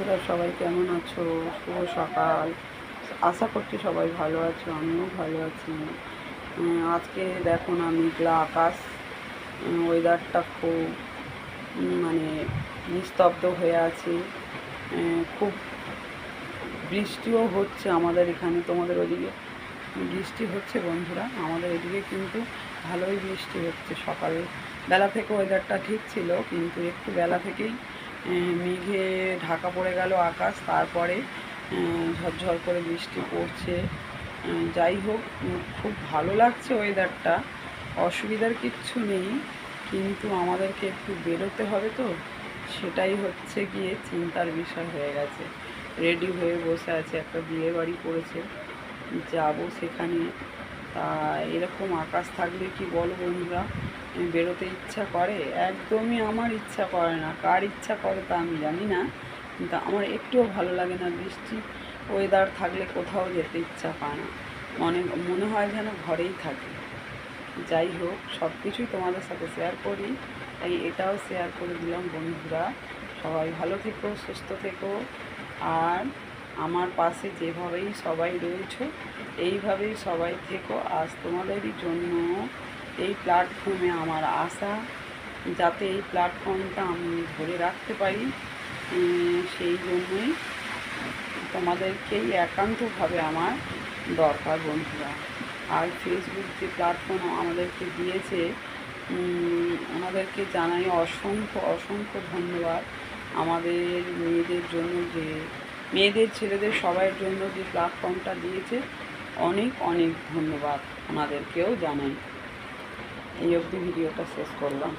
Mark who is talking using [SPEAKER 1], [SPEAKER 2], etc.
[SPEAKER 1] বন্ধুরা সবাই কেমন আছো? শুভ সকাল। আশা করছি সবাই ভালো আছো, আমিও ভালো আছি। আজকে দেখো না মেঘলা আকাশ, ওয়েদারটা খুব মানে নিস্তব্ধ হয়ে আছে। খুব বৃষ্টিও হচ্ছে আমাদের এখানে। তোমাদের ওদিকে বৃষ্টি হচ্ছে বন্ধুরা? আমাদের এদিকে কিন্তু ভালোই বৃষ্টি হচ্ছে। সকালে বেলা থেকে ওয়েদারটা ঠিক ছিল, কিন্তু একটু বেলা থেকেই মেঘে ঢাকা পড়ে গেল আকাশ, তারপরে ঝরঝর করে বৃষ্টি পড়ছে। যাই হোক, খুব ভালো লাগছে ওয়েদারটা, অসুবিধার কিচ্ছু নেই, কিন্তু আমাদেরকে একটু বেরোতে হবে তো, সেটাই হচ্ছে গিয়ে চিন্তার বিষয় হয়ে গেছে। রেডি হয়ে বসে আছে, একটা বিয়ে বাড়ি পড়েছে, যাব সেখানে। তা এরকম আকাশ থাকলে কি বলো বন্ধুরা, বেরোতে ইচ্ছা করে? একদমই আমার ইচ্ছা করে না। কার ইচ্ছা করে তা আমি জানি না, কিন্তু আমার একটুও ভালো লাগে না। বৃষ্টি ওয়েদার থাকলে কোথাও যেতে ইচ্ছা পায় না, মনে মনে হয় যেন ঘরেই থাকি। যাই হোক, সব কিছুই তোমাদের সাথে শেয়ার করি, তাই এটাও শেয়ার করে দিলাম বন্ধুরা। সবাই ভালো থেকো, সুস্থ থেকো, আর আমার পাশে যেভাবেই সবাই রয়েছো এইভাবেই সবাই থেকো। আজ তোমাদেরই জন্য এই প্ল্যাটফর্মে আমার আশা, যাতে এই প্ল্যাটফর্মটা আমি ধরে রাখতে পারি, সেই জন্যই তোমাদেরকেই একান্তভাবে আমার দরকার বন্ধুরা। আর ফেসবুক যে প্ল্যাটফর্ম আমাদেরকে দিয়েছে, ওনাদেরকে জানাই অসংখ্য অসংখ্য ধন্যবাদ। আমাদের মেয়েদের জন্য, যে মেয়েদের ছেলেদের সবার জন্য যে প্ল্যাটফর্মটা দিয়েছে, অনেক অনেক ধন্যবাদ ওনাদেরকেও জানাই। এই অবধি ভিডিওটা শেষ করলাম।